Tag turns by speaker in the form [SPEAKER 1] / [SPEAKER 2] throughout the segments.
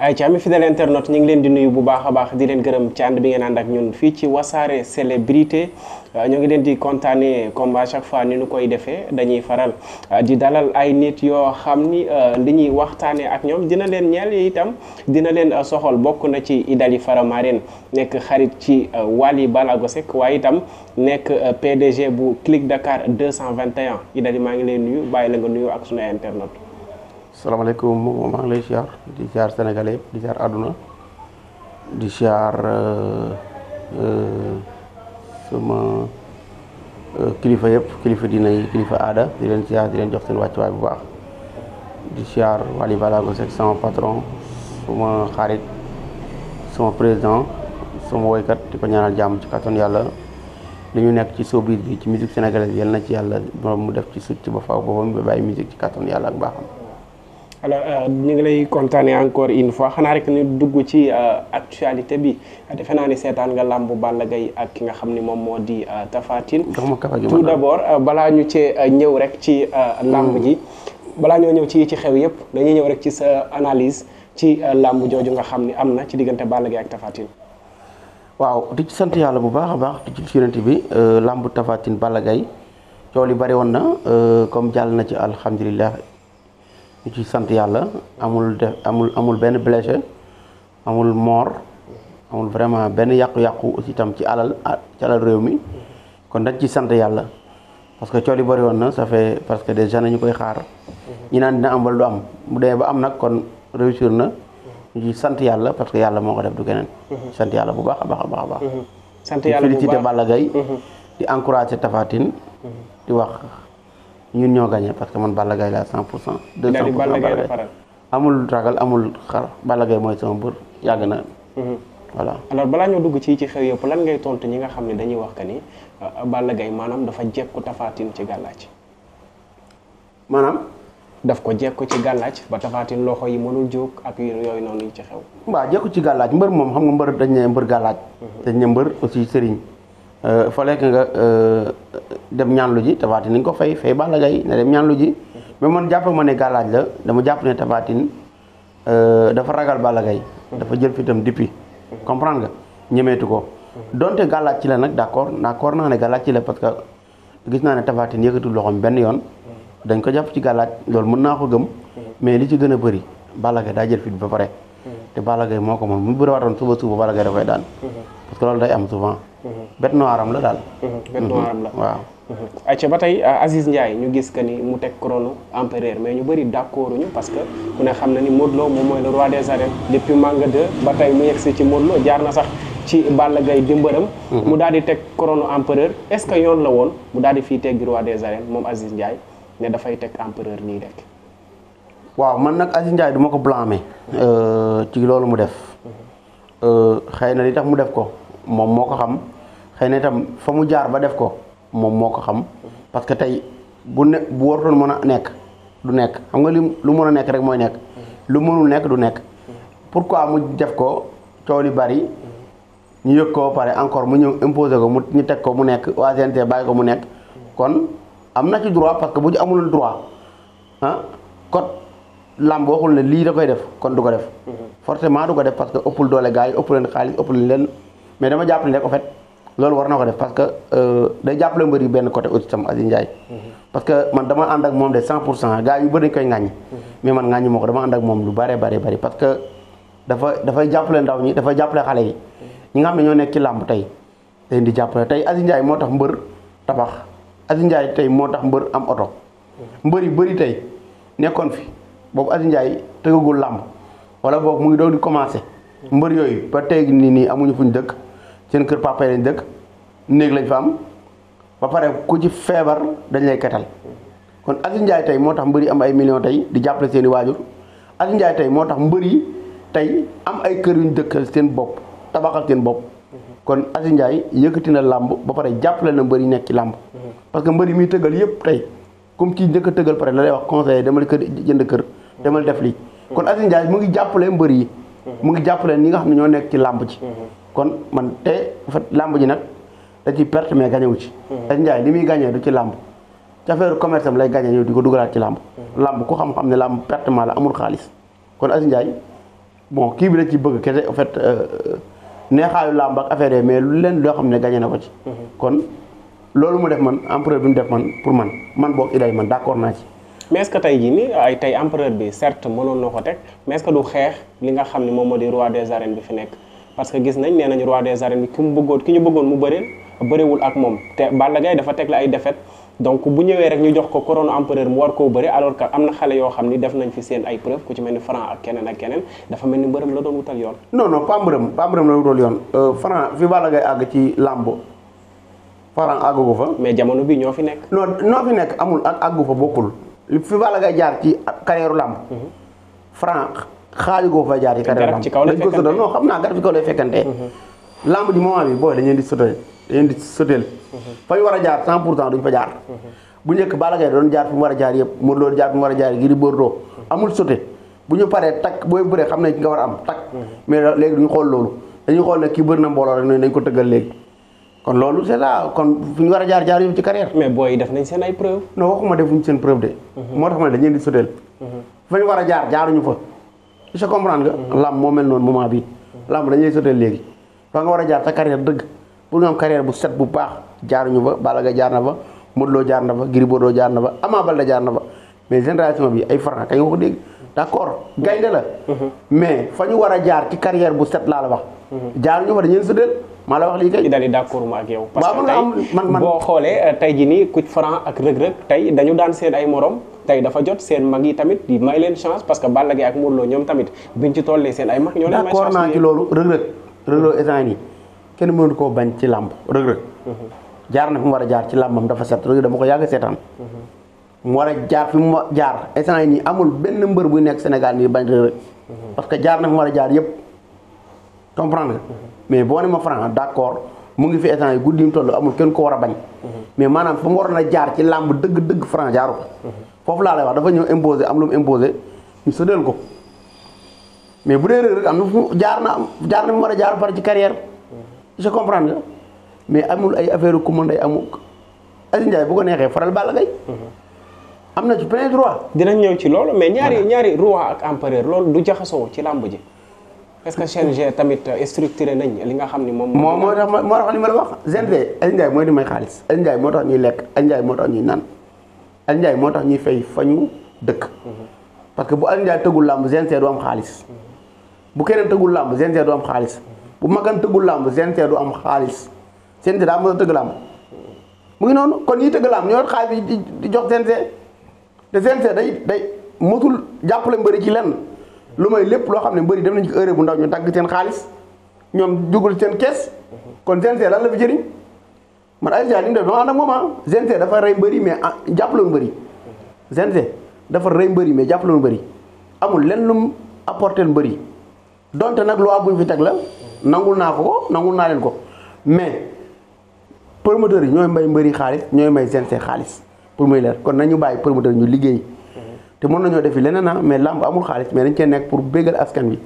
[SPEAKER 1] ay ci ami fidèle internet ñu ngi leen di nuyu bu baax a baax di leen gërëm ci ànd bi ngeen ànd ak ñun fii ci wasaare célébrité ñoo ngi leen di kontaanee comme à chaque fois ni ñu koy defee dañuy faral di dalal ay nit yoo xam ni li ñuy waxtaanee ak ñoom dina leen ñeel itam dina leen soxal bokk na ci Idali Faramareen nekk xarit ci Wally Ballago Seck waaye itam nekk PDG bu Click Dakar 221 Idali maa ngi leen nuyu bàyyi la nga nuyu ak sunu internet.
[SPEAKER 2] salaamaaleykum maa ngi lay siyaar di siyaar sénégalais yëpp di siyaar àdduna di siyaar sama kilifa yëpp kilifa diina yi kilifa aada di leen siyaar di leen jox seen wàccuwaay bu baax di siyaar Wally Ballago Seck sama patron suma xarit sama président sama woykat di ko ñaanal jàmm ci kattan yàlla li ñu nekk ci showbiz bi ci musique sénégalaise yal na ci yàlla mu def ci sut ci ba faaw boppam ba bàyyi musique ci kattan yàlla ak baaxam.
[SPEAKER 1] alors ñu ngi lay kontaanee encore une fois xanaa rek ni dugg ci actualité bi defe naa ni seetaan nga làmbu Balla Gaye ak ki nga xam ni moom moo di Tapha Tine tout d'abord balaa ñu cee ñëw rek ci làmb ji balaa ñoo ñëw ci xew yëpp dañuy ñëw rek ci sa analyse ci làmb jooju nga xam ni am na ci diggante Balla Gaye ak Tapha Tine.
[SPEAKER 2] waaw di ci sant yàlla bu baax a baax di ci yonent bi làmbu Tapha Tine Balla Gaye coow li bari woon na comme jàll na ci alhamdulilah. ñu ci sant yàlla amul benn blessé amul mort amul vraiment benn yàqu-yàqu aussi itam ci alal réew mi kon dañ ci sant yàlla parce que coow li bëri woon na ça fait parce que des années ñu koy xaar ñi naan dina am wala du am mu demee ba am nag kon réussir na ñu ci sant yàlla parce que yàlla moo ko def du keneen sant yàlla bu baax a baax a baax a baax
[SPEAKER 1] sant yàlla bu baax
[SPEAKER 2] félicité Balla Gaye di encouragé Tapha Tine di wax ñun ñoo gagné parce que man Balla Gaye la 100%. 200% Balla Gaye amul ragal amul xar Balla Gaye mooy sama mbër yàgg na. voilà
[SPEAKER 1] alors balaa ñoo dugg ci xew yëpp lan ngay tontu ñi nga xam ne dañuy wax que ni Balla Gaye maanaam dafa jekku Tapha Tine ci gàllaaj.
[SPEAKER 2] maanaam.
[SPEAKER 1] daf ko jekku ci gàllaaj ba Tapha Tine loxo yi mënul jóg ak yooyu noonu yi ci xew.
[SPEAKER 2] waaw jekku ci gàllaaj mbër moom xam nga mbër dañ ne mbër gàllaaj. dañ ne mbër aussi sëriñ. fa lekk nga dem ñaanlu ji Tapha Tine nañ ko fay Balla Gaye na dem ñaanlu ji mais man jàpp ma ne gàllaaj la dama jàpp ne Tapha Tine dafa ragal Balla Gaye dafa jël fitam depuis comprendre nga ñemeetu ko donte gàllaaj ci la nag d'accord naa ne gàllaaj ci la parce que gis naa ne Tapha Tine yëkkatul loxoom benn yoon dañ ko jàpp ci gàllaaj loolu mën naa ko gëm mais li ci gën a bëri Balla Gaye daa jël fit ba pare te Balla Gaye moo ko moom mu bëri waatoon suba Balla Gaye da koy daan parce que loolu day am souvent bête noire am la daal.
[SPEAKER 1] bête noire am la
[SPEAKER 2] waaw.
[SPEAKER 1] ayca ba tey Aziz Ndiaye ñu gis que ni mu teg couronne empereur mais ñu bëri d'accord ñu parce que ku ne xam na ni Modou Lo moom mooy le roi des arènes depuis Manga 2 ba tey mu yegsi ci Modou Lo jaar na sax ci Balla Gaye dimbaram. mu daal di teg couronne empereur est-ce que yoon la woon mu daal di fii teggi roi des arènes moom Aziz Ndiaye ne dafay teg empereur nii rek.
[SPEAKER 2] waaw man nag Aziz Ndiaye du ma ko blâmer ci loolu mu def xëy na li tax mu def ko. moom moo ko xam xëy na itam fa mu jaar ba def ko moom moo ko xam parce que tey bu warutoon mën a nekk du nekk xam nga lu mën a nekk rek mooy nekk lu mënul nekk du nekk pourquoi mu def ko coow li bari ñu yëg ko pare encore mu ñëw imposer ko mu ñu teg ko mu nekk waa CNG bàyyi ko mu nekk kon am na ci droit parce que bu ci amulul droit code làmb waxul ne lii da koy def kon du ko def forcément du ko def parce que ëppul doole gars yi ëpp leen xaalis ëpp leen mais dama jàppale rek en fait loolu war na ko def parce que day jàppale mbër yi benn côté aussi tam Aziz Ndiaye parce que man dama ànd ak moom de 100% gars yu bëri dañ koy ŋàññi mais man ŋàññi moo ko dama ànd ak moom lu bari parce que dafay jàppale ndaw ñi dafay jàppale xale yi ñi nga xam ne ñoo nekk ci làmb tey dañ di jàppale tey Aziz Ndiaye moo tax mbër tabax Aziz Ndiaye tey moo tax mbër am oto mbër yu bëri tey nekkoon fi boobu Aziz Ndiaye tëggagul làmb wala boobu mu ngi doon di commencé mbër yooyu ba tey nii amuñu fuñ dëkk seen kër papa yi lañ dëkk néeg lañ fa am ba pare ku ci feebar dañ lay ketal kon Aziz Ndiaye tey moo tax mbër yi am ay millions tey di jàppale seen i waajur Aziz Ndiaye tey moo tax mbër yi tey am ay kër yuñ dëkkal seen bopp tabaxal seen bopp kon Aziz Ndiaye yëkkati na làmb ba pare jàppale na mbër yi nekk ci làmb parce que mbër yi muy tëggal yëpp tey comme kii njëkk a tëggal pare la lay wax conseiller demal kër jënd kër demal def lii kon Aziz Ndiaye mu ngi jàppale mbër yi mu ngi jàppale ñi nga xam ne ñoo nekk ci làmb ci kon man te làmb ji nag da ci perte mais gagné wu ci Aziz Ndiaye li muy gagné du ci làmb ci affaire commerce am lay gagné ñëw di ko dugalaat ci làmb làmb ku xam-xam ne làmb pertement la amul xaalis kon Aziz Ndiaye bon kii bi la ci bëgg kese en fait neexaayu làmb ak affaire yi mais lu leen loo xam ne gagné na ko ci. kon loolu mu def man empereur bi mu def man pour man boog Idaly man d'accord naa ci.
[SPEAKER 1] mais est-ce que tey jii nii ay tey empereur bi certes mënoon na ko teg mais est-ce que du xeex li nga xam ne moom moo di roi des arènes bi fi nekk parce que gis nañ nee nañu roi des arènes bi ki ñu bëggoon mu bëriwul ak moom te Balla Gaye dafa teg la ay défaite donc bu ñëwee rek ñu jox ko couronne empereur mu war koo bëri alors que am na xale yoo xam ni def nañ fi seen ay preuve ku ci mel ni Franc ak keneen dafa mel ni mbërëm la doon wutal yoon.
[SPEAKER 2] non pas mbërëm la wutal yoon Franc fi Balla Gaye àgg ci làmb Franc àggu ko fa.
[SPEAKER 1] mais jamono bi ñoo fi nekk.
[SPEAKER 2] noo fi nekk amul ak àggu fa bokkul fi Balla Gaye jaar ci carrière làmb. Franc xaaju ko fa jaar ci carrière làmb.
[SPEAKER 1] ci kaw lay fekkante
[SPEAKER 2] non xam naa garab ci kaw lay fekkante. làmb ji moment bi booy dañu leen di soteel. fa ñu war a jaar 100% duñ fa jaar. bu njëkk Balla Gaye doon jaar fi mu war a jaar yëpp Modou Lo jaar fi mu war a jaar Gris Bordeaux amul sote bu ñu paree takk booy bëree xam ne ki nga war a am takk. mais léegi duñu xool loolu dañuy xool ne kii bëri na mbooloo rek nañ ko tëggal léegi. kon loolu c'est ça kon fi ñu war a jaar yëpp ci carrière.
[SPEAKER 1] mais booy def nañ seen ay preuve.
[SPEAKER 2] non waxuma defuñ seen preuve de. moo tax ma ne dañu leen di soteel. fa ñu war a jaar jaaruñu fa. je comprendre nga. lamb moo mel noonu moment bii. lamb dañu lay soteel léegi. fa nga war a jaar sa carrière dëgg pour nga am carrière bu set bu baax jaaruñu fa Balla Gaye jaar na fa Modou Lo jaar na fa Gris Bordeaux jaar na fa Ama Baldé jaar na fa mais génération bi ay Franc kañ nga ko dégg d'accord gaynde la. mais fa ñu war a jaar ci carrière bu set laa la wax. jaaruñu fa dañu leen soteel. maa la wax lii kay
[SPEAKER 1] Idaly d'accord ma ak yow. parce que tey
[SPEAKER 2] man
[SPEAKER 1] boo xoolee tey jii nii ku Franc ak Reug Reug tey dañu daan seen ay morom tey dafa jot seen mag yi tamit di may leen chance parce que Balla Gaye ak Modou Lo ñoom tamit biñ ci tollee seen ay mag. ñoo leen may chance
[SPEAKER 2] d'accord naa ci loolu Reug Reug instant nii kenn mënu koo bañ ci làmb Reug Reug jaar na fi mu war a jaar ci làmbam dafa set Reug Reug dama ko yàgg seetaan. mu war a jaar fi mu jaar instant nii amul benn mbër buy nekk Sénégal nii bañ Reug Reug parce que jaar na fi mu war a jaar yëpp comprendre nga. mais boo ne ma Franc d'accord mu ngi fi instant yi guddi mu toll amul kenn ko war a bañ. mais maanaam fa mu waroon a jaar ci làmb dëgg Franc jaaru ko. foofu laa lay wax dafa ñëw imposer am lu mu imposer ñu sëddal ko mais bu dee Reug Reug am na fu jaar na mu war a jaar par ci carrière je comprends nga mais amul ay affaire ku mën day amul Aziz Ndiaye bu ko neexee faral Balla Gaye am na ci plein droit.
[SPEAKER 1] dinañ ñëw ci loolu mais ñaari roi ak empereur loolu du jaxasoo ci làmb ji. est-ce que CNG tamit structuré nañ li nga xam ni moom.
[SPEAKER 2] moo tax li ma la wax. CNG Aziz Ndiaye mooy di may xaalis Aziz Ndiaye moo tax ñuy lekk Aziz Ndiaye moo tax ñuy naan Aziz Ndiaye moo tax ñuy fay fa ñu dëkk. parce que bu Aziz Ndiaye tëggul làmb CNG du am xaalis. bu keneen tëggul làmb CNG du am xaalis. bu magan tëggul làmb CNG du am xaalis CNG daa mën a tëgg làmb mu ngi noonu kon ñiy tëgg làmb ñoo xaalis bi di jox CNG te CNG day motul jàppale mbëri ci lenn. lu may lépp loo xam ne mbëri dem nañ ci heure bu ndaw ñu dagg seen xaalis ñoom dugal seen kees kon CNG lan la fi jëriñ man Aziz Ndiaye li mu def dama ànd ak moom CNG dafa rey mbëri mais jàppale mbëri CNG dafa rey mbëri mais jàppale mbëri amul lenn lu mu apporter mbëri donte nag loi bu ñu fi teg la nangul naa leen ko mais promoteurs yi ñooy may mbëri xaalis ñooy may CNG xaalis pour muy leer kon nañu bàyyi promoteurs yi ñu liggéey. te mën nañoo defi leneen mais làmb amul xaalis mais dañ cee nekk pour béggal askan wi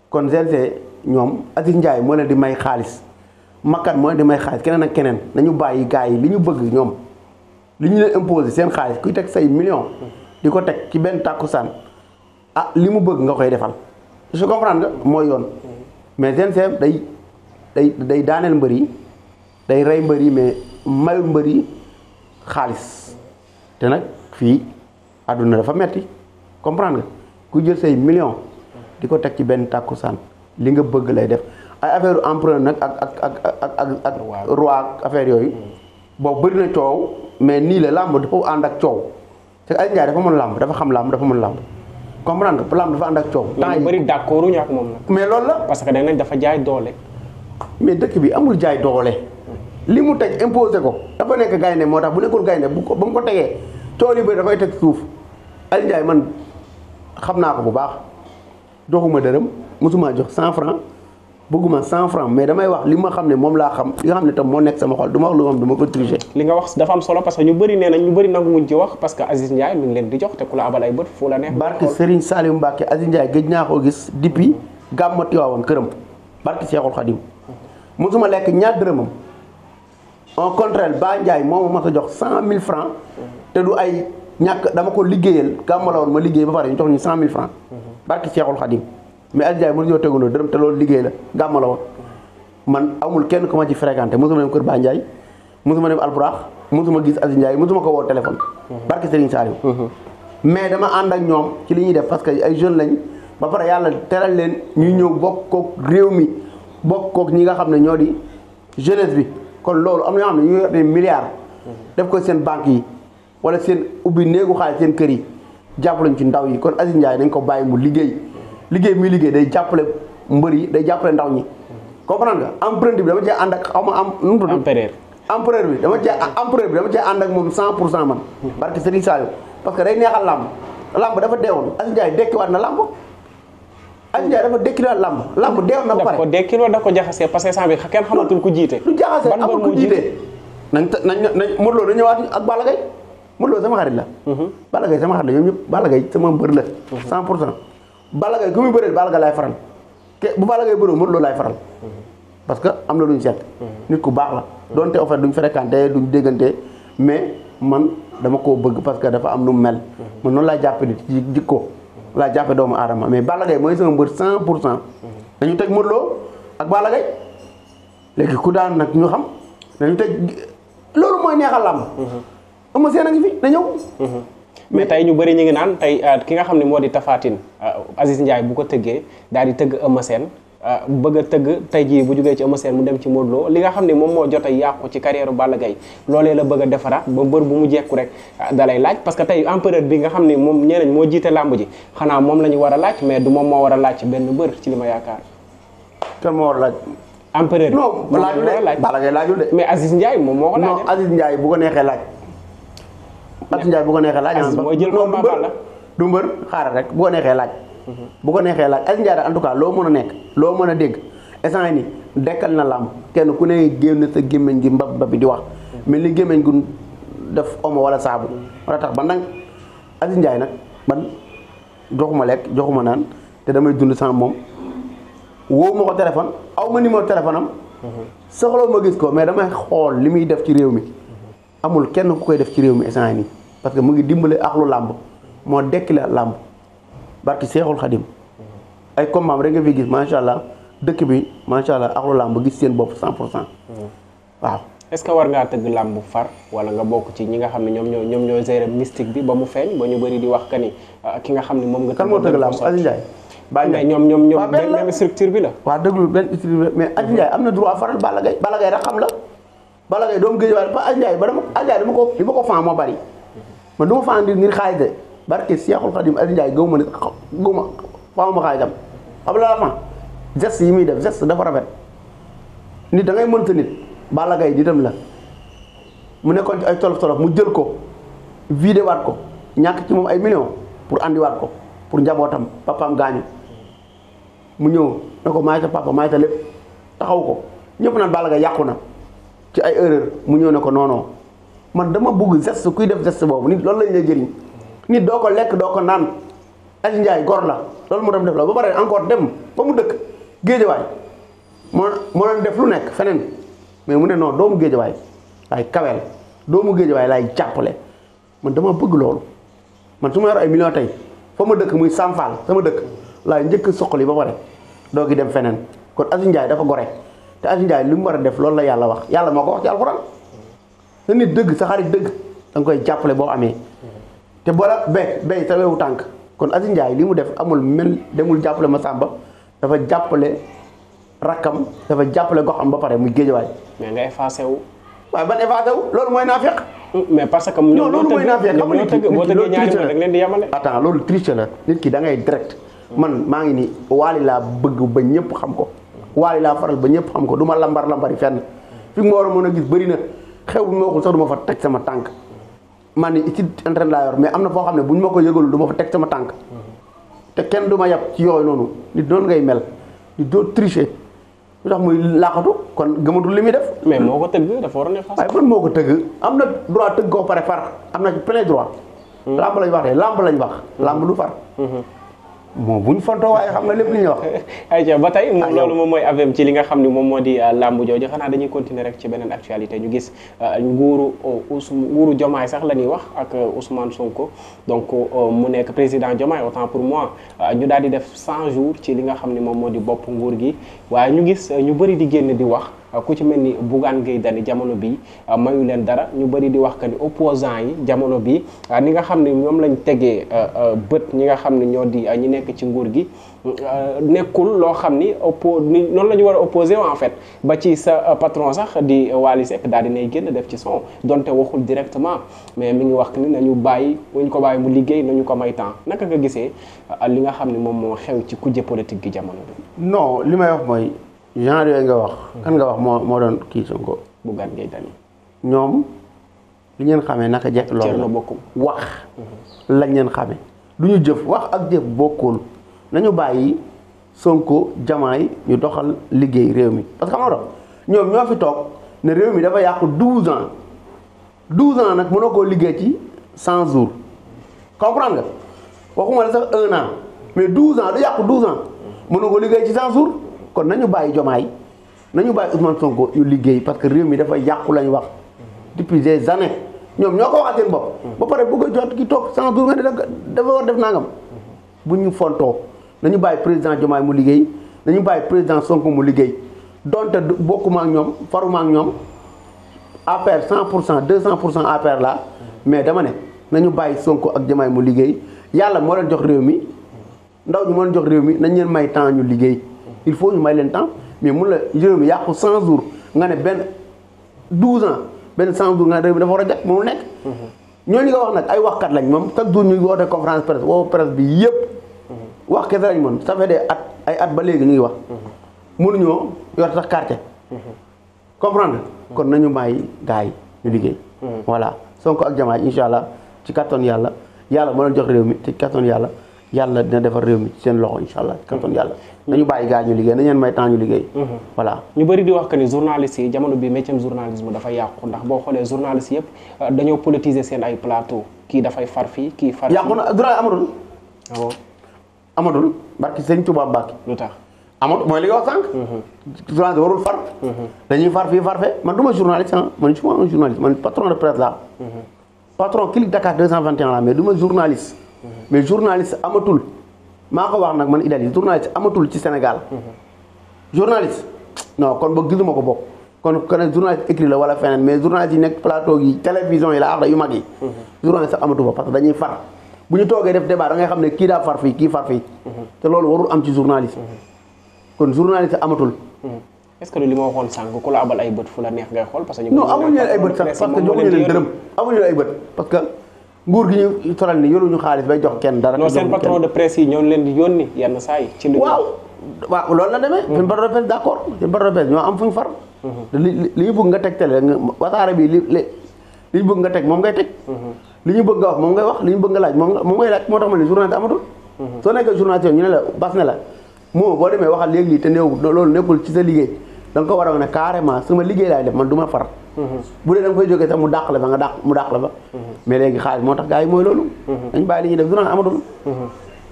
[SPEAKER 2] kon CNG ñoom Aziz Ndiaye moo leen di may xaalis Makan moo leen di may xaalis keneen ak keneen nañu bàyyi gars yi li ñu bëgg ñoom li ñu leen imposé seen xaalis kuy teg say millions di ko teg ci benn tàkkusaan li mu bëgg nga koy defal je comprends nga mooy yoon mais CNG day daaneel mbër yi day rey mbër yi mais mayu mbër yi xaalis te nag fii àdduna dafa metti comprendre nga ku jël say millions di ko teg ci benn tàkkusaan li nga bëgg lay def ay affaire empereur nag ak roi ak affaire yooyu boobu bëri na coow mais nii la làmb dafa ànd ak coow te Aziz Ndiaye dafa mën làmb dafa xam làmb dafa mën làmb comprendre nga làmb dafa ànd ak coow.
[SPEAKER 1] temps yi bëri d'accord ñu ak moom nag.
[SPEAKER 2] mais loolu la.
[SPEAKER 1] parce que dañ nañ dafa jaay doole.
[SPEAKER 2] mais dëkk bi amul jaay doole. li mu teg imposé ko dafa nekk gaynde moo tax bu nekkul gaynde ba mu ko tegee coow li bëri dafay teg suuf Aziz Ndiaye man xam naa ko bu baax joxuma dërëm mosuma jox 100 francs bëgguma 100 francs mais damay wax li ma xam ne moom laa xam li nga xam ne tam moo nekk sama xol du ma wax lu ma xam du ma ko tricher.
[SPEAKER 1] li nga wax dafa am solo parce que ñu bëri nee nañ ñu bëri nanguwuñ ci wax parce que Aziz Ndiaye mi ngi leen di jox te ku la abal ay bët fu la neex.
[SPEAKER 2] barke Serigne Saliou Mbacke Aziz Ndiaye gëj naa koo gis depuis gàmmu Tiwaawan këram barke Cheikhul Khadim mosuma lekk ñaar dërëmam au contraire Ba Ndiaye moo ma mas a jox 100 000 francs te du ay ñàkk dama ko liggéeyal gàmmu la woon ma liggéey ba pare ñu jox ñu 100 000 francs barke Cheikhul Khadim mais Aziz Ndiaye mënuñoo tegandoo dërëm te loolu liggéey la gàmma la woon man amul kenn ku ma ci fréquenté mosuma dem kër Ba Ndiaye mosuma dem Alburax mosuma gis Aziz Ndiaye mosuma ko woo téléphone barke Serigne Saliou mais dama ànd ak ñoom ci li ñuy def parce que ay jeunes lañ ba pare yàlla teral leen ñuy ñëw bokk kook réew mi bokk kook ñi nga xam ne ñoo di jeunesse bi kon loolu am na ñoo xam ne ñu yor des milliards def ko seen banque yi wala seen ubbi néegu xaalis seen kër yi jàppalañ ci ndaw yi kon Aziz Ndiaye dañ ko bàyyi mu liggéey muy liggéey day jàppale mbër yi day jàppale ndaw ñi comprendre nga empreinte bi dama cee ànd ak xaw ma am nu mu tudd empereur bi dama cee ànd ak moom 100% man barke Serigne Saliou parce que day neexal làmb dafa deewoon Aziz Ndiaye dekkiwaat na làmb Aziz Ndiaye dafa dekkiwaat làmb deewoon na ba pare.
[SPEAKER 1] daf ko dekkiloo da ko jaxasee parce que sant bi kenn xamatul ku jiite.
[SPEAKER 2] lu jaxasee amul ku jiite nañ Modou Lo dañu ñëwaat ak Balla Gaye Modou Lo sama xarit la. Balla Gaye sama xarit la ñoom ñëpp Balla Gaye sama mbër la. 100%. Balla Gaye ku muy bëreel Balla Gaye laay faral bu Balla Gaye bëree Modou Lo laay faral parce que am na lu ñu seet. nit ku baax la donte en fait duñ fréquenté duñ déggante mais man dama koo bëgg parce que dafa am nu mu mel. man noonu laa jàppe nit ci jikko laa jàppe doomu aadama mais Balla Gaye mooy sama mbër 100%. dañu teg Modou Lo ak Balla Gaye léegi ku daan nag ñu xam dañu teg loolu mooy neexal làmb. Eumeu Sène a ngi fi na ñëw.
[SPEAKER 1] mais tey ñu bëri ñu ngi naan tey ki nga xam ne moo di Tapha Tine Aziz Ndiaye bu ko tëggee daal di tëgg Eumeu Sène bëgg a tëgg tey jii bu jógee ci Eumeu Sène mu dem ci Modou Lo li nga xam ne moom moo jot a yàqu ci carrière Balla Gaye loolee la bëgg a defaraat ba mbër bu mu jekku rek dalay laaj parce que tey empereur bi nga xam ne moom ñeneen moo jiite làmb ji xanaa moom la ñu war a laaj mais du moom moo war a laaj benn mbër ci li ma yaakaar.
[SPEAKER 2] kan moo war a laaj.
[SPEAKER 1] empereur
[SPEAKER 2] non laajul de Balla Gaye laajul de.
[SPEAKER 1] mais Aziz Ndiaye moom moo ko laaj.
[SPEAKER 2] non Aziz Ndiaye bu ko neexee laaj. Aziz Ndiaye bu ko neexee laaj.
[SPEAKER 1] Aziz mooy jël combat Balla
[SPEAKER 2] du mbër xaaral rek bu ko neexee laaj. bu ko neexee laaj Aziz Ndiaye daal en tout cas loo mën a nekk loo mën a dégg instant yii nii dekkal na làmb kenn ku ne génn sa gémmiñ gi mbab bi di wax mais li gémmiñ gu def omo wala saabu wala tax ba nag Aziz Ndiaye nag man joxuma lekk joxuma naan te damay dund sans moom woo ma ko téléphone aw ma numéro téléphone am. soxla ma gis ko mais damay xool li muy def ci réew mi amul kenn ku koy def ci réew mi instant yii nii parce que mu ngi dimbale axlu làmb moo dekki la làmb barki Seexul Xadim ay combat rek nga fi gis macha allah dëkk bi macha allah axlu làmb gis seen bopp 100%. waaw.
[SPEAKER 1] est-ce que war ngaa tëgg làmb far wala nga bokk ci ñi nga xam ne ñoom ñoo gérer mystique bi ba mu feeñ ba ñu bëri di wax que ni ki nga xam ne moom nga.
[SPEAKER 2] kan moo tëgg làmb Aziz Ndiaye.
[SPEAKER 1] mais ñoom benn structure bi la.
[SPEAKER 2] waaw déglu benn structure mais Aziz Ndiaye am na droit faral Balla Gaye. Balla Gaye rek xam la Balla Gaye doomu géej waaye ba Aziz Ndiaye ba Aziz Ndiaye li ma ko fan moo bari man du ma fan ngir xaalis de barke Seexul Xadim Aziz Ndiaye gëwuma ne gëwuma faamuma xaalisam xam la fan geste yi muy def geste dafa rafet nit da ngay mënta nit Balla Gaye nitam la mu nekkoon ci ay tolof mu jël ko vidé waat ko ñàkk ci moom ay millions pour andiwaat ko pour njabootam papaam gaañu mu ñëw ne ko maay sa papa maay sa lépp taxaw ko ñëpp naan Balla Gaye yàqu na ci ay erreur mu ñëw ne ko non man dama bëgg geste kuy def geste boobu nit loolu lañ lay jëriñ nit doo ko lekk doo ko naan Aziz Ndiaye gor la loolu mu dem def la ba pare encore dem ba mu dëkk géejawaay moo doon def lu nekk feneen mais mu ne non doomu géejawaay laay kaweel doomu géejawaay laay jàppale man dama bëgg loolu man su ma yor ay millions tey fa ma dëkk muy Samfal sama dëkk laay njëkk soqali ba pare doo gi dem feneen kon Aziz Ndiaye dafa gore te Aziz Ndiaye li mu war a def loolu la yàlla wax yàlla moo ko wax ci alxuraan sa nit dëgg sa xarit dëgg da nga koy jàppale boo amee te boola bay sa wewu tànk kon Aziz Ndiaye li mu def amul mel demul jàppale ma Samba dafa jàppale rakkam dafa jàppale goxam ba pare muy géejawaay.
[SPEAKER 1] mais nga effacé wu.
[SPEAKER 2] waaye ban effacé wu loolu mooy naafeq.
[SPEAKER 1] mais parce que
[SPEAKER 2] non loolu mooy naafeq xam nga nit
[SPEAKER 1] boo tëggee ñaari da leen di yemale.
[SPEAKER 2] attends loolu triche la nit ki da ngay direct man maa ngi nii waali laa bëgg ba ñëpp xam ko waali laa faral ba ñëpp xam ko du ma lambari fenn fi mu war a mën a gis bëri na xew bu ma waxul sax du ma fa teg sama tànk man ni ci entraîne laa yor mais am na foo xam ne bu ñu ma ko yëgalul du ma fa teg sama tànk te kenn du ma yab ci yooyu noonu nit doon ngay mel nit doo tricher lu tax muy laaxatu kon gëmatul li muy def.
[SPEAKER 1] mais moo ko tëgg dafa war a ne fas.
[SPEAKER 2] waaye man moo ko tëgg am na droit tëgg ko pare far am na ci plein droit. lamb lañ wax de lamb lañ wax. lamb du far. moom bu ñu fontoo waaye xam nga lépp li ñuy wax.
[SPEAKER 1] ayca ba tey moom loolu moom mooy avem ci li nga xam ni moom moo di làmb jooju xanaa dañuy continuer rek ci beneen actualité ñu gis nguuru Diomaye sax la ñuy wax ak Ousmane Sonko donc mu nekk président Diomaye autant pour moi ñu daal di def 100 jours ci li nga xam ni moom moo di bopp nguur gi waaye ñu gis ñu bëri di génn di wax ku ci mel ni Bougane Gueye Dany jamono bi mayu leen dara ñu bëri di wax que ni opposants yi jamono bi ni nga xam ne ñoom lañ tegee bët ñi nga xam ne ñoo di ñi nekk ci nguur gi nekkul loo xam ni noonu la ñu war a opposé en fait ba ci sa patron sax di Wally Seck daal dinay génn def ci son donte waxul directement mais mi ngi wax ni nañu bàyyi wuñ ko bàyyi mu liggéey nañu ko may temps naka nga gisee li nga xam ne moom moo xew ci kujje politique gi jamono bi.
[SPEAKER 2] non li may wax mooy genre yooyu nga wax. kan nga wax moo doon kii Sonko.
[SPEAKER 1] Bougane Gueye Dany.
[SPEAKER 2] ñoom li ngeen xamee naka jekk loolu la
[SPEAKER 1] bokkum
[SPEAKER 2] wax lañ leen xamee du ñu jëf wax ak jëf bokkul nañu bàyyi Sonko Diomaye ñu doxal liggéey réew mi parce que xam nga ñoom ñoo fi toog ne réew mi dafa yàqu 12 ans 12 ans nag mënoo koo liggéey ci 100 jours comprendre nga waxuma la sax 1 an mais 12 ans da yàqu 12 ans mënoo koo liggéey ci 100 jours kon nañu bàyyi Diomaye nañu bàyyi Ousmane Sonko ñu liggéey parce que réew mi dafa yàqu lañ wax depuis des années ñoom ñoo ko waxal seen bopp. ba pare bëgg a jot ki toog 100 jours nga ne dafa war def nangam bu ñu fontoo nañu bàyyi président Diomaye mu liggéey nañu bàyyi président Sonko mu liggéey donte bokkuma ak ñoom faruma ak ñoom APR 100% 200% APR la mais dama ne nañu bàyyi Sonko ak Diomaye mu liggéey yàlla moo leen jox réew mi ndaw ñu moo leen jox réew mi nañ leen may temps ñu liggéey il faut ñu may leen temps mais mun la réew mi yàqu 100 jours nga ne benn 12 ans benn 100 jours nga ne réew mi dafa war a jag moom nekk. ñooñu nga wax nag ay waxkat lañ moom chaque jour ñu woote conférence presse woo presse bi yëpp. wax kese lañ mën ça fait des ay at ba léegi ñu ngi wax. mënuñoo yor sax quartier. comprendre kon nañu bàyyi gars yi ñu liggéey. voilà Sonko ak Diomaye incha allah ci kattan yàlla moo leen jox réew mi te ci kattan yàlla dina defar réew mi ci seen loxo incha allah ci kattan yàlla. nañu bàyyi gars ñu liggéey nañu leen may temps ñu liggéey. voilà
[SPEAKER 1] ñu bëri di wax que ni journalistes yi jamono bi métier journalisme dafa yàqu ndax boo xoolee journalistes yëpp dañoo politiser seen ay plateau kii dafay far fii kii far fii.
[SPEAKER 2] yàqu na journal amatul.
[SPEAKER 1] waaw
[SPEAKER 2] amatul barki Sëñ Tuubaa Mbàkke.
[SPEAKER 1] lu tax
[SPEAKER 2] amatul mooy li nga wax sànq. journaliste warul far. dañuy far fii far fee man du ma journaliste ah man je suis un journaliste man patron de presse la patron Click Dakar 221 la mais du ma journaliste. mais journaliste amatul. maa ko wax nag man Idali journaliste amatul ci Sénégal. journaliste non kon boog gisuma ko bokk kon journaliste écrit la wala feneen mais journaliste yi nekk plateau yi télévision yi la yu mag yi. journaliste amatu ba parce que dañuy far bu ñu toogee def débat da ngay xam ne kii daa far fii kii far fii. te loolu warul am ci journaliste. kon journaliste amatul.
[SPEAKER 1] est-ce que li ma waxoon sànq ku la abal ay bët fu la neex ngay xool parce que.
[SPEAKER 2] non amuñu leen ay bët sax parce que joxuñu leen dërëm amuñu leen ay bët parce que. nguur gi ñu toral ni yoruñu xaalis bay jox kenn dara.
[SPEAKER 1] non seen patron de presse yi ñoo leen di yónni yenn saa yi. ci
[SPEAKER 2] waaw loolu la demee. seen patron de presse d'accord seen patron de presse ñoo am fuñ far. li ñu bëgg nga teg télé Wassare bi li ñu bëgg nga teg moom ngay teg. li ñu bëgg nga wax moom ngay wax li ñu bëgg nga laaj moom ngay laaj moo tax ma ne journaliste amatul. soo nekkee journaliste ñu ne la bas ne la moo boo demee waxal léegi te néew loolu nekkul ci sa liggéey da nga ko war a ne carrément sama liggéey laay def man du ma far. bu dee da nga fay jógee sax mu dàq la fa mu dàq la fa. mais léegi xaalis moo tax gars yi mooy loolu. dañ bàyyi li ñuy def journal amatul.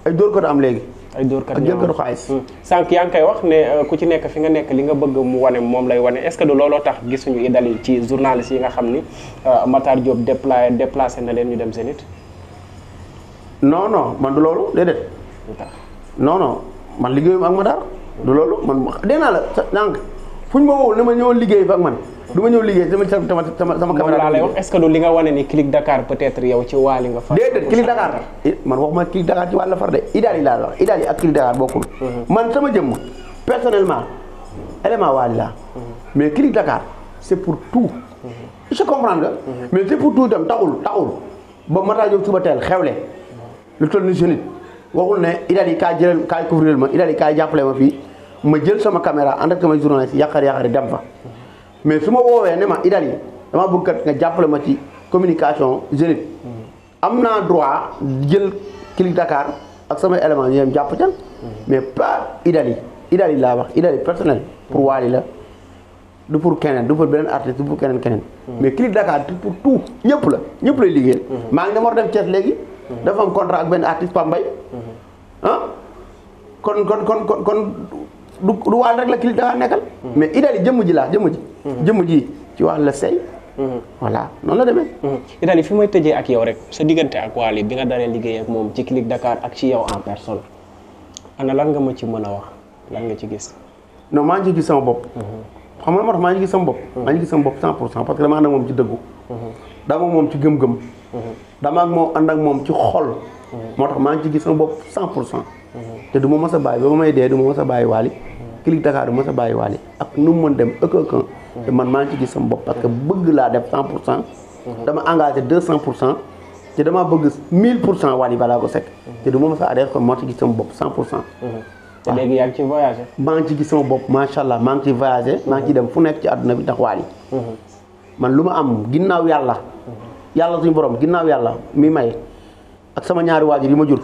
[SPEAKER 2] ay dóorkat am léegi.
[SPEAKER 1] ay dóorkat
[SPEAKER 2] ak jëlkatu xaalis.
[SPEAKER 1] sànq yaa ngi koy wax ne ku ci nekk fi nga nekk li nga bëgg mu wane moom lay wane est-ce que du looloo tax gisuñu Idali ci journalistes yi nga xam ni Matar Diop déplacé na leen ñu dem Zénith.
[SPEAKER 2] non man du loolu déedéet. non man liggéeyuma ak Matar du loolu man dee naa la sànq fu ñu ma wowul ne ma ñëw liggéey fa ak man. du ma ñëw liggéey sama caméra
[SPEAKER 1] laa lay wax est-ce que du li nga wane ni Click Dakar peut-être yow ci waali nga far.
[SPEAKER 2] déedéet Click Dakar man waxuma Click Dakar ci wàll la far de Idali laa wax Idali ak Click Dakar bokkul. man sama jëmm personnellement élément waali laa. mais Click Dakar c'est pour tout. je comprends nga. mais c'est pour tout itam taxul ba Matar Diop suba teel xewle lu toll ni Zénith waxul ne Idali kaay couvrir ma Idali kaay jàppale ma fii ma jël sama caméra ànd ak samay journaliste yàqari dem fa. mais su ma woowee ne ma Idali dama bëgg kat nga jàppale ma ci communication Zénith am naa droit jël Click Dakar ak samay éléments ñu dem jàpp ca mais pas Idali laa wax Idali personnel pour Wally la du pour keneen du pour beneen artiste du pour keneen mais Click Dakar pour tout ñëpp lay liggéeyal maa ngi dem war dem Thiès léegi dafa am contrat ak benn artiste Pape Mbaye kon du Wally rek la Click Dakar nekkal. mais Idali jëmm ji laa jëmm ji ci Wally la sey. voilà noonu la demee.
[SPEAKER 1] Idali fi may tëjee ak yow rek sa diggante ak Wally bi nga dalee liggéey ak moom ci Click Dakar ak ci yow en personne ana lan nga ma ci mën a wax lan nga ci gis.
[SPEAKER 2] non maa ngi ci gis sama bopp. xam nga moo tax maa ngi gis sama bopp. maa ngi gis sama bopp 100% parce que dama ànd ak moom ci dëggu. dama ak moom ci gëm-gëm. dama ak moom ànd ak moom ci xol. moo tax maa ngi ci gis sama bopp 100%. te du ma mës a bàyyi ba may dee du ma mës a bàyyi Wally. Click Dakar du mës a bàyyi Wally ak nu mu mën dem ëkk. te man maa ngi ci gis sama bopp parce que bëgg laa def 100%. dama engagé 200%. te dama bëgg 1000% Wally Ballago Seck. te du ma mës a adhéré kon moo ci gis sama bopp 100%.
[SPEAKER 1] te léegi yaa ngi ci voyagé.
[SPEAKER 2] maa ngi ci gis sama bopp macha allah maa ngi ci voyagé. maa ngi ciy dem fu nekk ci àdduna bi ndax Wally. man lu ma am ginnaaw yàlla. yàlla suñu borom ginnaaw yàlla mi may ak sama ñaari waajur yi ma jur.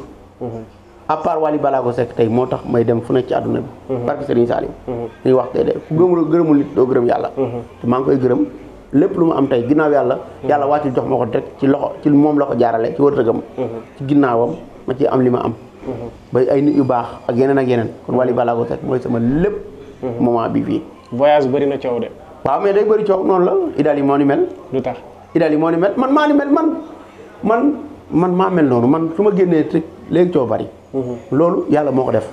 [SPEAKER 2] à part Wally Ballago Seck tey moo tax may dem fu nekk ci àdduna bi. barke Serigne Salim. dañuy wax tey de ku gërëmul nit doo gërëm yàlla. te maa ngi koy gërëm lépp lu ma am tey ginnaaw yàlla. yàlla wàccul jox ma ko rek ci loxo ci moom la ko jaarale ci wërsëgam. ci ginnaawam ma ci am li ma am. ba ay nit yu baax ak yeneen kon Wally Ballago Seck mooy sama lépp. moment bi fii.
[SPEAKER 1] voyage bëri na coow de.
[SPEAKER 2] waaw mais day bëri coow noonu la Idali moo ni mel.
[SPEAKER 1] lu tax
[SPEAKER 2] Idali moo ni mel man maa ni mel man maa mel noonu man su ma génnee rek léegi coow bari. loolu yàlla moo ko def.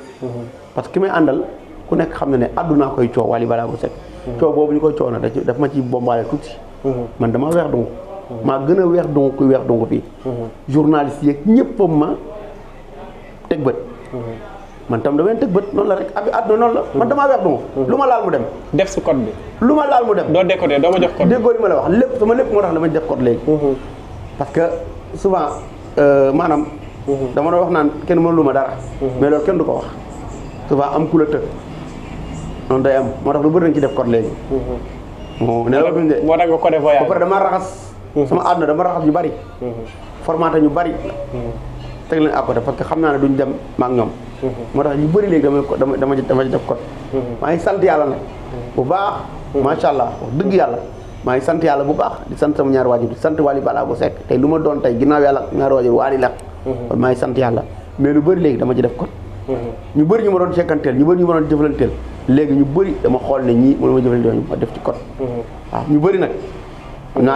[SPEAKER 2] parce que ki may àndal ku nekk xam na ne àddunaa koy coow Wally Ballago Seck. coow boobu ñu koy coow na daf ma ci bombaale tuuti. man dama weex donc. maa gën a weex donc kuy weex donc fii. journaliste yeeg ñëpp ma teg bët. man tam damay teg bët noonu la rek abi àdduna noonu la man damaa weex donc. lu ma laal mu dem.
[SPEAKER 1] def si code bi.
[SPEAKER 2] lu ma laal mu dem.
[SPEAKER 1] doo décoder doo ma jox code bi.
[SPEAKER 2] déggoo li ma la wax lépp sama lépp moo tax dama def code léegi. parce que souvent maanaam. dama doon wax naan kenn mënulu ma dara. mais loolu kenn du ko wax. souvent am ku la të. noonu day am moo tax lu bëri nañ ci def code léegi. moo ne la bindee
[SPEAKER 1] moo tax nga codé voyage.
[SPEAKER 2] ba pare dama raxas. sama àdduna dama raxas ñu bari. formaté ñu bari. teg leen à côté parce que xam naa ne duñ dem ma ak ñoom. moo tax ñu bëri léegi dama ci def code. maa ngi sant yàlla nag. bu baax. macha allah wax dëgg yàlla. maa ngi sant yàlla bu baax di sant sama ñaari waajur di sant Wally Ballago Seck tey lu ma doon tey ginnaaw yàlla ñaari waajur Wally la. kon maa ngi sant yàlla mais lu bëri léegi dama ci def code. ñu bëri ñu ma doon sekkanteel ñu bëri ñu ma doon jëflanteel léegi ñu bëri dama xool ne ñii mënu ma jëflanteel ñu ma def ci code. waaw ñu bëri nag.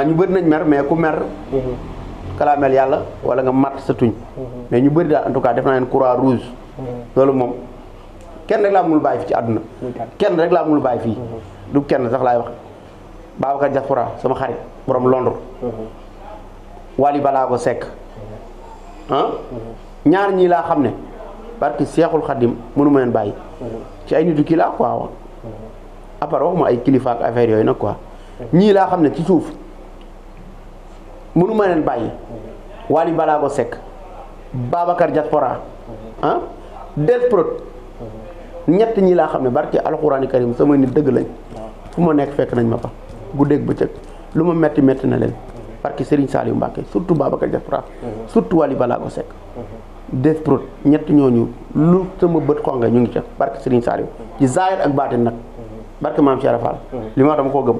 [SPEAKER 2] ñu bëri nañ mer mais ku mer. kalaameel yàlla wala nga matt sa tuñ. mais ñu bëri daal en tout cas def naa leen croix rouge. loolu moom kenn rek laa mënul bàyyi fii ci àdduna. kenn rek laa mënul bàyyi fii. du kenn sax laay wax. Babacar Diaspora sama xarit borom Londres. Wally Ballago Seck. ñaar ñii laa xam ne parce que Seexul Xadim mënu ma leen bàyyi. ci ay nitu kii laa quoi woon. à part waxuma ay kilifa ak affaire yooyu nag quoi. ñii laa xam ne ci suuf mënu ma leen bàyyi. Wally Ballago Seck. Babacar Diaspora. Des Prod. ñett ñii laa xam ne barke alxuraani karim sama nit dëgg lañ. fu ma nekk fekk nañ ma fa. guddeeg bëccëg lu ma metti na leen parce que Serigne Saliou Mbacké surtout Babacar Diaspora surtout Wally Ballago Seck Des Prod ñett ñooñu lu sama bët xonga ñu ngi ca barke Serigne Saliou ci zaahir ak baatin nag barke Maam Cheikh Fall li ma dama koo gëm.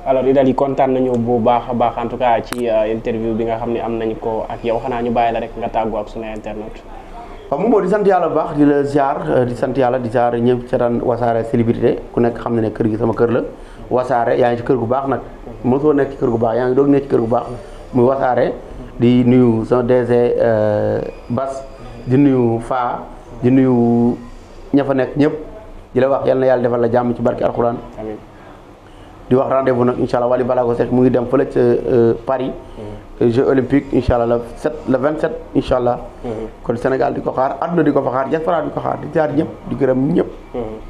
[SPEAKER 1] alors Idali kontaan nañu bu baax a baax en tout cas ci interview bi nga xam ne am nañ ko ak yow xanaa ñu bàyyi la rek nga tàggoo ak sunu internet.
[SPEAKER 2] waaw moom moo di sant yàlla bu baax di la ziar di sant yàlla di ziar ñëpp seetaan Wassare célébrité ku nekk xam ne ne kër gi sama kër la Wassare yaa ngi ci kër gu baax nag mosoo nekk ci kër gu baax yaa ngi doog nekk ci kër gu baax muy Wassare di nuyu sama DG Bas di nuyu Fa di nuyu ña fa nekk ñëpp di la wax yal na yàlla defal la jàmm ci barke alxuraan
[SPEAKER 1] amiin
[SPEAKER 2] di wax rendez-vous nag incha allah Wally Ballago Seck mu ngi dem fële ca Paris Jeux olympiques incha allah le 27 incha allah. kon Sénégal di ko xaar àdduna di ko fa xaar diaspora di ko xaar di jaar ñëpp di gërëm ñëpp.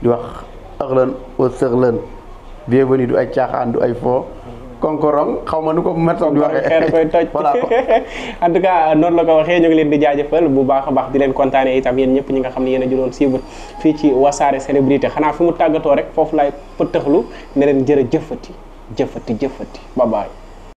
[SPEAKER 2] di wax ëxlën wa sëxlën bienvenue du ay caaxaan du ay fo. konkorong xaw ma nu ko météo di waxee
[SPEAKER 1] xeer koy toj
[SPEAKER 2] voilà
[SPEAKER 1] en tout cas noonu la ko waxee ñu ngi leen di jaajëfal bu baax a baax di leen kontaanee itam yéen ñëpp ñi nga xam ne yéen a juróon suivre fii ci Wassare célébrité xanaa fi mu tàggatoo rek foofu laay pëtëxlu ne leen jërëjëfati jëfati bye bye